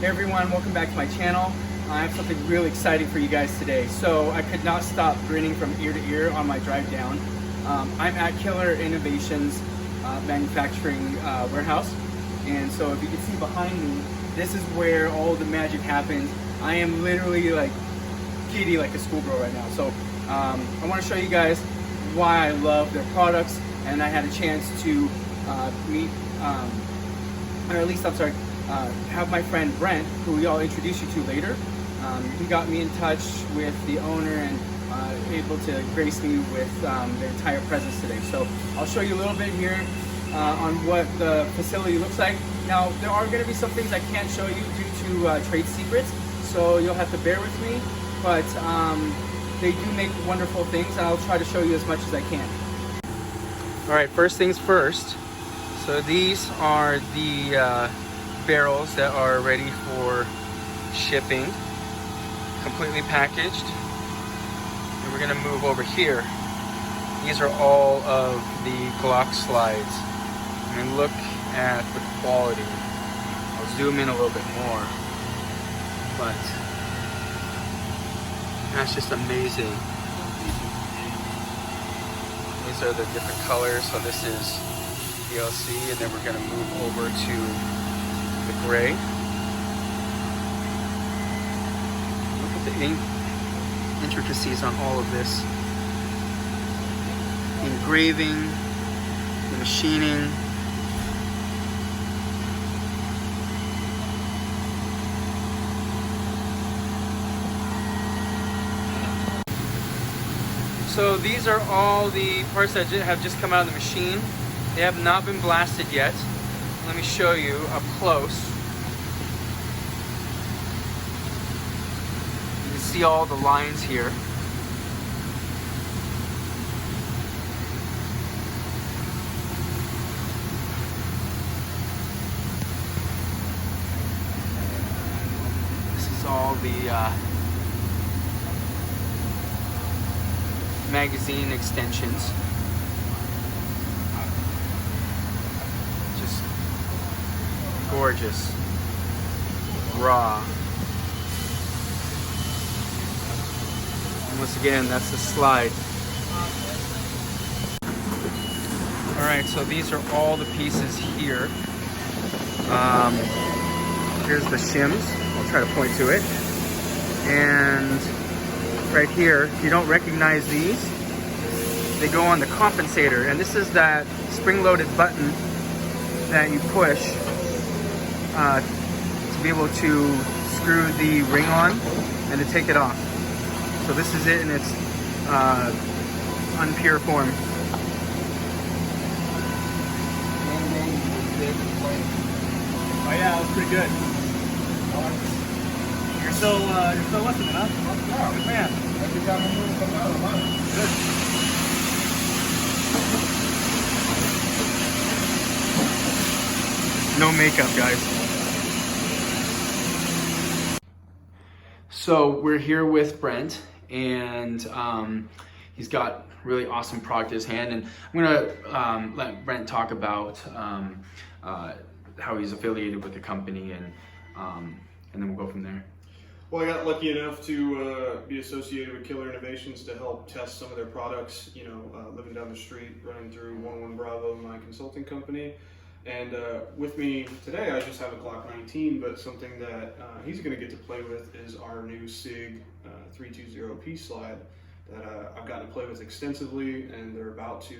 Hey everyone, welcome back to my channel. I have something really exciting for you guys today. So I could not stop grinning from ear to ear on my drive down. I'm at Killer Innovations manufacturing warehouse. And so if you can see behind me, this is where all the magic happens. I am literally like giddy like a schoolgirl right now. So I want to show you guys why I love their products, and I had a chance to meet, or at least have my friend Brent, who I'll introduce you to later. He got me in touch with the owner and able to grace me with the entire presence today. So I'll show you a little bit here on what the facility looks like. Now, there are going to be some things I can't show you due to trade secrets, so you'll have to bear with me, but they do make wonderful things, and I'll try to show you as much as I can. All right, first things first. So these are the barrels that are ready for shipping, completely packaged. And we're gonna move over here. These are all of the Glock slides. I mean, look at the quality. I'll zoom in a little bit more, but that's just amazing. These are the different colors. So this is DLC, and then we're gonna move over to the gray. Look at the intricacies on all of this. Engraving, the machining. So these are all the parts that have just come out of the machine. They have not been blasted yet. Let me show you up close. You can see all the lines here. This is all the magazine extensions. Gorgeous, raw. And once again, that's the slide. All right, so these are all the pieces here. Here's the shims. I'll try to point to it. And right here, if you don't recognize these, they go on the compensator. And this is that spring-loaded button that you push to be able to screw the ring on and to take it off. So this is it in its unpure form. Oh yeah, that was pretty good. You're still listening, huh? Oh, good man. Every time I move, come out. Good. No makeup, guys. So we're here with Brent, and he's got really awesome product in his hand, and I'm gonna let Brent talk about how he's affiliated with the company, and then we'll go from there. Well, I got lucky enough to be associated with Killer Innovations to help test some of their products. You know, living down the street, running through 101 Bravo, my consulting company. And with me today, I just have a Glock 19, but something that he's going to get to play with is our new Sig 320P slide that I've gotten to play with extensively, and they're about to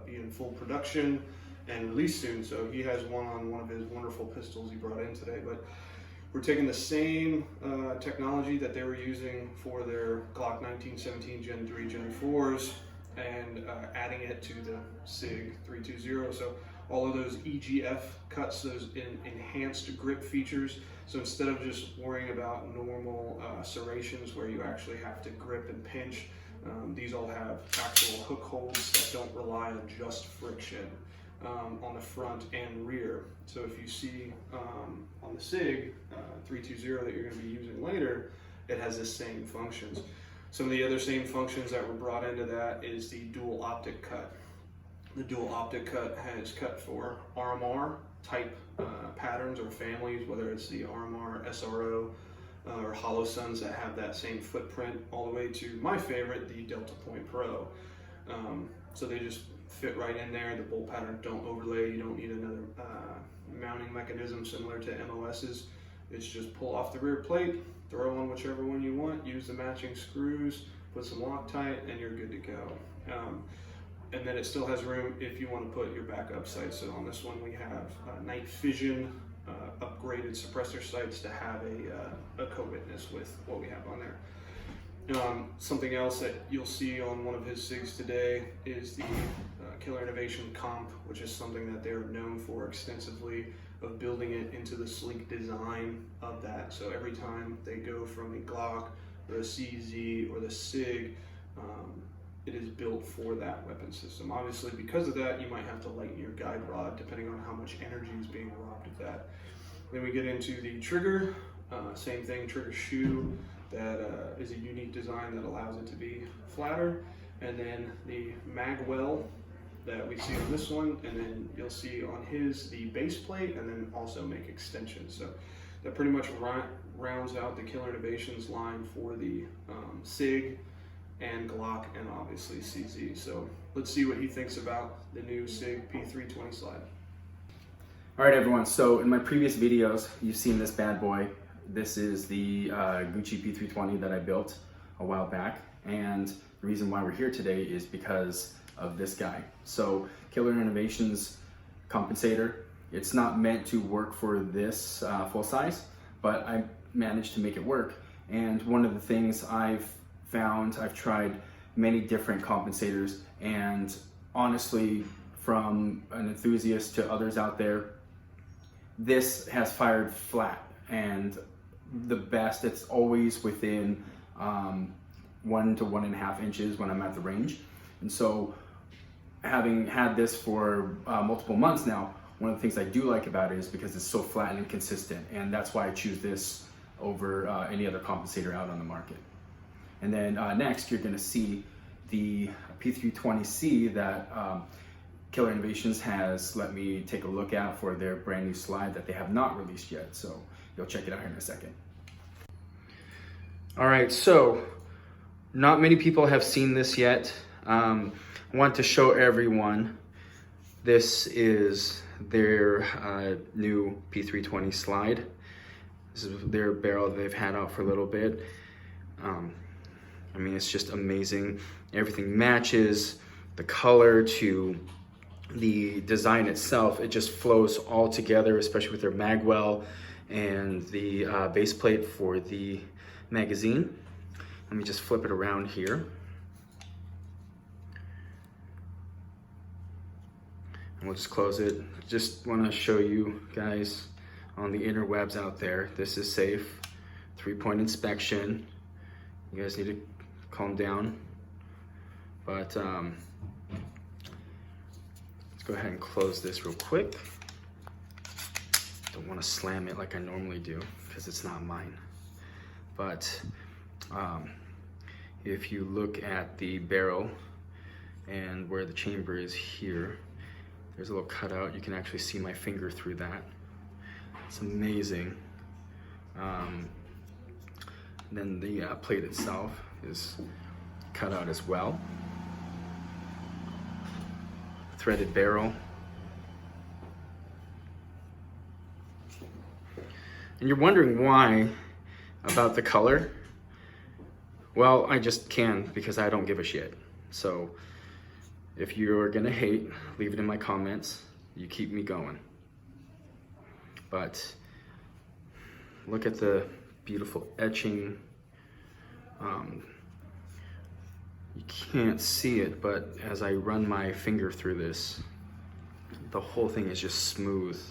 be in full production and release soon. So he has one on one of his wonderful pistols he brought in today. But we're taking the same technology that they were using for their Glock 1917 Gen 3, Gen 4s, and adding it to the Sig 320. So all of those EGF cuts, those enhanced grip features. So instead of just worrying about normal serrations where you actually have to grip and pinch, these all have actual hook holds that don't rely on just friction on the front and rear. So if you see on the Sig 320 that you're going to be using later, it has the same functions. Some of the other same functions that were brought into that is the dual optic cut. The dual optic cut has cut for RMR type patterns or families, whether it's the RMR SRO or Hollow Suns that have that same footprint, all the way to my favorite, the Delta Point Pro. So they just fit right in there. The bolt patterns don't overlay. You don't need another mounting mechanism similar to MOS's. It's just pull off the rear plate, throw on whichever one you want, use the matching screws, put some Loctite, and you're good to go. And then it still has room if you want to put your backup sights. So on this one we have night vision, upgraded suppressor sights to have a co-witness with what we have on there. Something else that you'll see on one of his SIGs today is the Killer Innovation Comp, which is something that they're known for extensively, of building it into the sleek design of that. So every time they go from a Glock or a CZ or the SIG, it is built for that weapon system. Obviously, because of that, you might have to lighten your guide rod depending on how much energy is being robbed of that. Then we get into the trigger, same thing, trigger shoe that is a unique design that allows it to be flatter. And then the mag well that we see on this one, and then you'll see on his the base plate, and then also make extensions. So that pretty much rounds out the Killer Innovations line for the SIG and Glock and obviously CZ. So let's see what he thinks about the new SIG P320 slide. All right, everyone. So in my previous videos, you've seen this bad boy. This is the Gucci P320 that I built a while back. And the reason why we're here today is because of this guy. So Killer Innovations compensator. It's not meant to work for this full size, but I managed to make it work. And one of the things I've tried many different compensators, and honestly, from an enthusiast to others out there, this has fired flat, and the best, it's always within 1 to 1.5 inches when I'm at the range. And so having had this for multiple months now, one of the things I do like about it is because it's so flat and consistent, and that's why I choose this over any other compensator out on the market. And then next, you're gonna see the P320C that Killer Innovations has let me take a look at for their brand new slide that they have not released yet. So you'll check it out here in a second. All right, so not many people have seen this yet. I want to show everyone. This is their new P320 slide. This is their barrel they've had out for a little bit. I mean, it's just amazing. Everything matches, the color to the design itself. It just flows all together, especially with their mag well and the base plate for the magazine. Let me just flip it around here. And we'll just close it. Just want to show you guys on the interwebs out there, this is safe. 3-point inspection. You guys need to calm down. But let's go ahead and close this real quick. Don't want to slam it like I normally do because it's not mine. But if you look at the barrel and where the chamber is here, there's a little cutout. You can actually see my finger through that. It's amazing. Then the plate itself is cut out as well. Threaded barrel. And you're wondering why about the color? Well, I just can because I don't give a shit. So if you're gonna hate, leave it in my comments. You keep me going. But look at the beautiful etching. You can't see it, but as I run my finger through this, the whole thing is just smooth.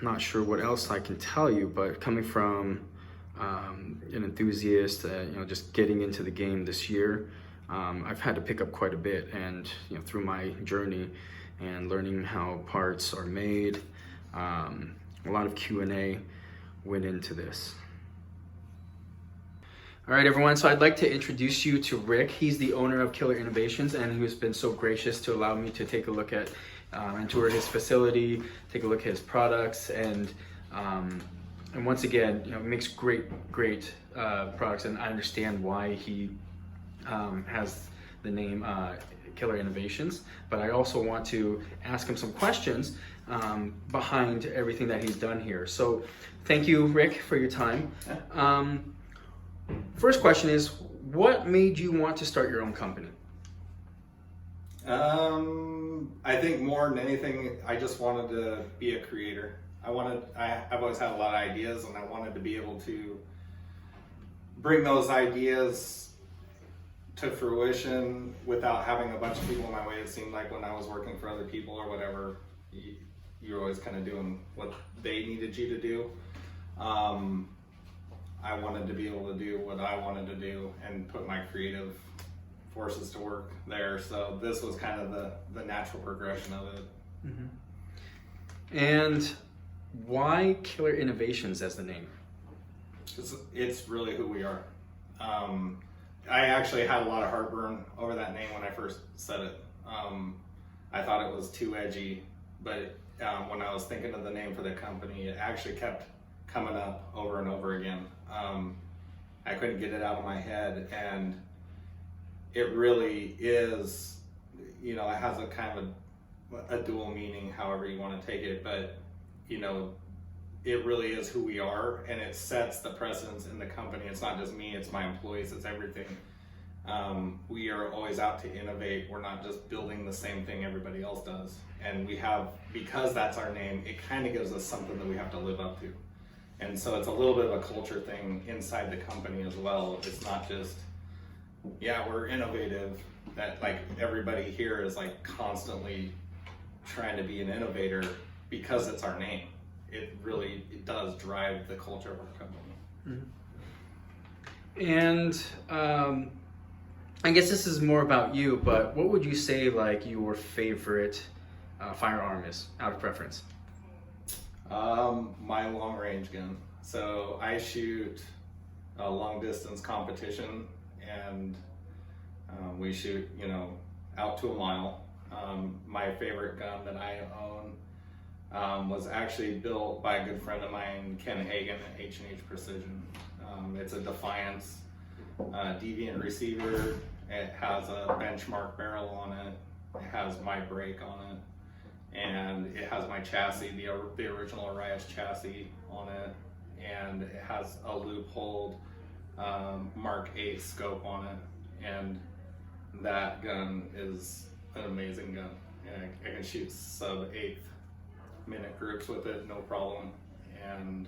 Not sure what else I can tell you, but coming from an enthusiast, you know, just getting into the game this year, I've had to pick up quite a bit, and you know, through my journey and learning how parts are made, a lot of Q&A went into this. All right, everyone, so I'd like to introduce you to Rick. He's the owner of Killer Innovations, and who's been so gracious to allow me to take a look at and tour his facility, take a look at his products, and And once again, makes great products, and I understand why he has the name Killer Innovations. But I also want to ask him some questions behind everything that he's done here. So thank you, Rick, for your time. First question is, what made you want to start your own company? I think more than anything, I just wanted to be a creator. I've always had a lot of ideas, and I wanted to be able to bring those ideas to fruition without having a bunch of people in my way. It seemed like when I was working for other people or whatever, you're always kind of doing what they needed you to do. I wanted to be able to do what I wanted to do and put my creative forces to work there. So this was kind of the natural progression of it. Mm-hmm. And why Killer Innovations as the name? It's really who we are. I actually had a lot of heartburn over that name when I first said it. I thought it was too edgy, but when I was thinking of the name for the company, it actually kept coming up over and over again. I couldn't get it out of my head, and it really is, it has a kind of a dual meaning, however you want to take it, but it really is who we are, and it sets the precedence in the company. It's not just me, it's my employees, it's everything. We are always out to innovate. We're not just building the same thing everybody else does. And because that's our name, it kind of gives us something that we have to live up to. And so it's a little bit of a culture thing inside the company as well. It's not just, we're innovative, that like everybody here is like constantly trying to be an innovator because it's our name. It does drive the culture of our company. Mm-hmm. And I guess this is more about you, but what would you say like your favorite firearm is, out of preference? My long range gun. So I shoot a long distance competition, and we shoot, out to a mile. My favorite gun that I own was actually built by a good friend of mine, Ken Hagan at H&H Precision. It's a Defiance Deviant receiver. It has a benchmark barrel on it. It has my brake on it, and it has my chassis, the original Arias chassis on it, and it has a loopholed Mark 8 scope on it, and that gun is an amazing gun. And I can shoot sub-8th minute groups with it, no problem, and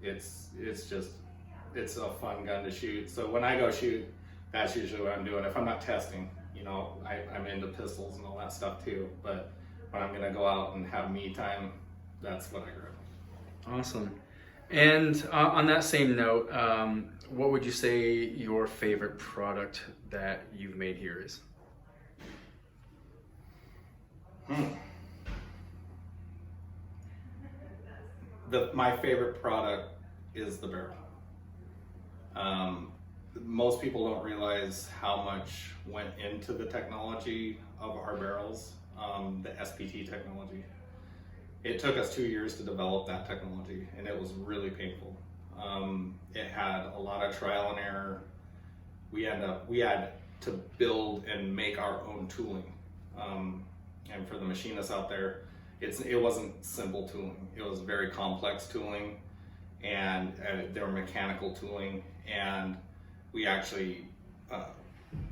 it's a fun gun to shoot. So when I go shoot, that's usually what I'm doing. If I'm not testing, I'm into pistols and all that stuff too, but when I'm gonna go out and have me time, that's what I grab. Awesome. And on that same note, what would you say your favorite product that you've made here is? My favorite product is the barrel. Most people don't realize how much went into the technology of our barrels, the SPT technology. It took us 2 years to develop that technology, and it was really painful. It had a lot of trial and error. We had to build and make our own tooling. And for the machinists out there, it wasn't simple tooling. It was very complex tooling, and there were mechanical tooling, and we actually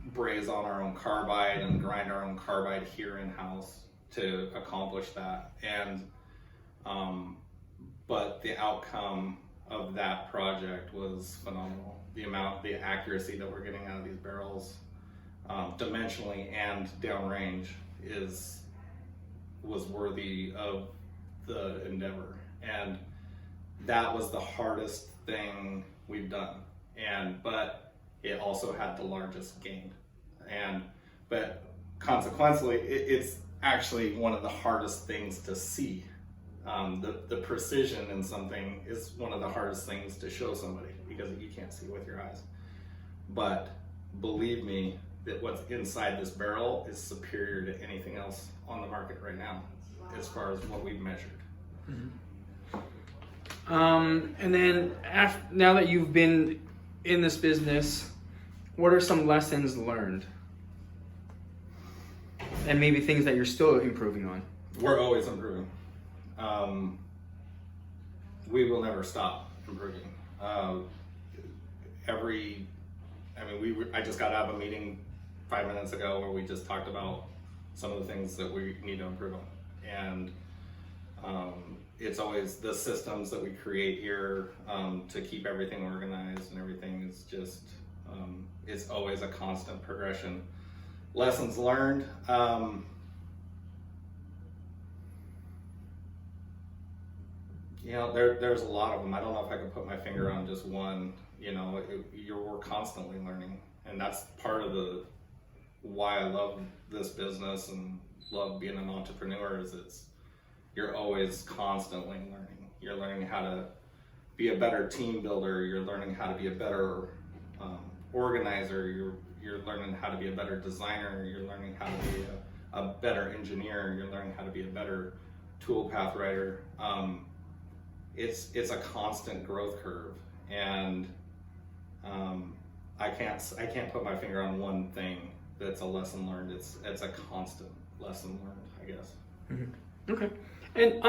braze on our own carbide and grind our own carbide here in-house to accomplish that. And but the outcome of that project was phenomenal. The accuracy that we're getting out of these barrels, dimensionally and downrange, was worthy of the endeavor. And that was the hardest thing we've done. But it also had the largest gain. But consequently, it's actually one of the hardest things to see. The precision in something is one of the hardest things to show somebody because you can't see with your eyes. But believe me, that what's inside this barrel is superior to anything else on the market right now, as far as what we've measured. Mm-hmm. And then now that you've been in this business, what are some lessons learned? And maybe things that you're still improving on? We're always improving. We will never stop improving. I just got out of a meeting 5 minutes ago where we just talked about some of the things that we need to improve on. And it's always the systems that we create here to keep everything organized, and everything is just, it's always a constant progression. Lessons learned. There's a lot of them. I don't know if I can put my finger on just one. We're constantly learning, and that's part of why I love this business and love being an entrepreneur. You're always constantly learning. You're learning how to be a better team builder. You're learning how to be a better organizer. You're learning how to be a better designer. You're learning how to be a better engineer. You're learning how to be a better toolpath writer. It's a constant growth curve, and I can't put my finger on one thing that's a lesson learned. It's a constant lesson learned, I guess. Mm-hmm. Okay. And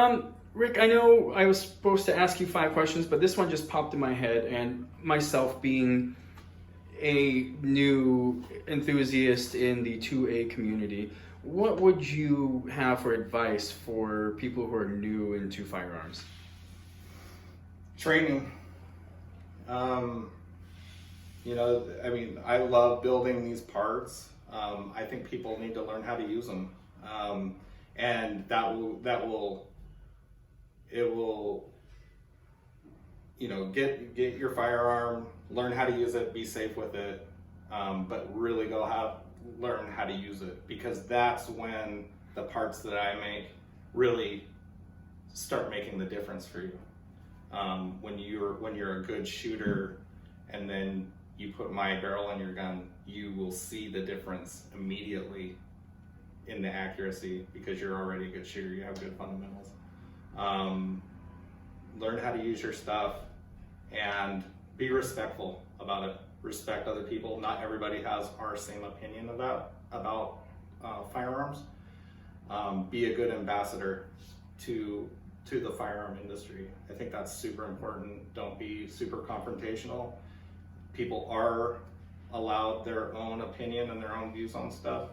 Rick, I know I was supposed to ask you 5 questions, but this one just popped in my head, and myself being a new enthusiast in the 2A community, what would you have for advice for people who are new into firearms? Training. I love building these parts. I think people need to learn how to use them. And it will get your firearm, learn how to use it, be safe with it, but really learn how to use it, because that's when the parts that I make really start making the difference for you. When you're a good shooter, and then you put my barrel in your gun, you will see the difference immediately in the accuracy, because you're already a good shooter. You have good fundamentals. Learn how to use your stuff and be respectful about it. Respect other people. Not everybody has our same opinion about firearms. Be a good ambassador to the firearm industry. I think that's super important. Don't be super confrontational. People are allowed their own opinion and their own views on stuff.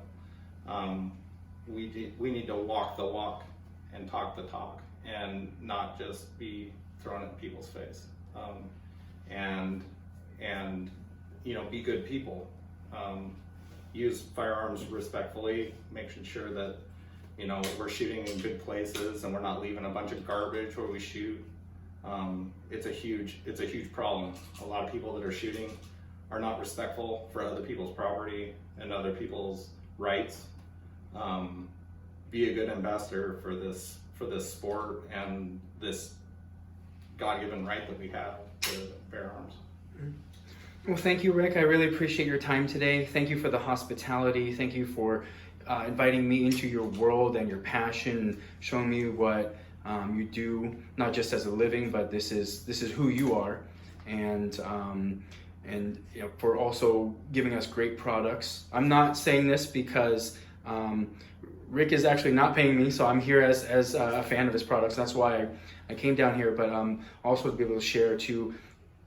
We need to walk the walk and talk the talk, and not just be thrown in people's face. Be good people. Use firearms respectfully, making sure that we're shooting in good places and we're not leaving a bunch of garbage where we shoot. It's a huge problem. A lot of people that are shooting are not respectful for other people's property and other people's rights. Be a good ambassador for this sport and this God-given right that we have to bear arms. Well, thank you, Rick. I really appreciate your time today. Thank you for the hospitality. Thank you for inviting me into your world and your passion, showing me what you do, not just as a living, but this is who you are, and for also giving us great products. I'm not saying this because Rick is actually not paying me, so I'm here as a fan of his products. That's why I came down here, but also to be able to share to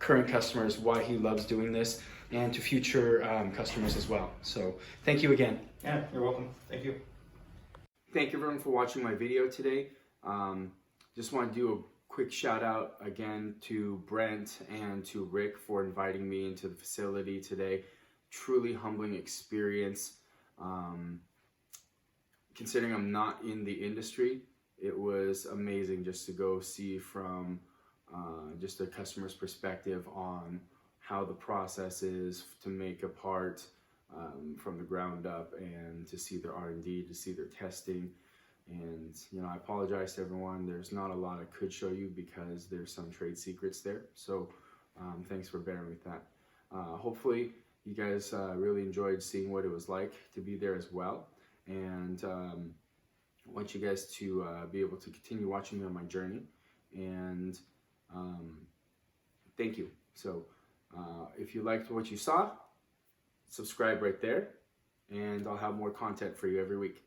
current customers why he loves doing this, and to future customers as well. So thank you again. Yeah, you're welcome. Thank you. Thank you everyone for watching my video today. Just want to do a quick shout out again to Brent and to Rick for inviting me into the facility today. Truly humbling experience. Considering I'm not in the industry, it was amazing just to go see from just a customer's perspective on how the process is to make a part from the ground up, and to see their R&D, to see their testing. And I apologize to everyone. There's not a lot I could show you because there's some trade secrets there. So thanks for bearing with that. Hopefully you guys really enjoyed seeing what it was like to be there as well. And I want you guys to be able to continue watching me on my journey. And Thank you. So if you liked what you saw, subscribe right there, and I'll have more content for you every week.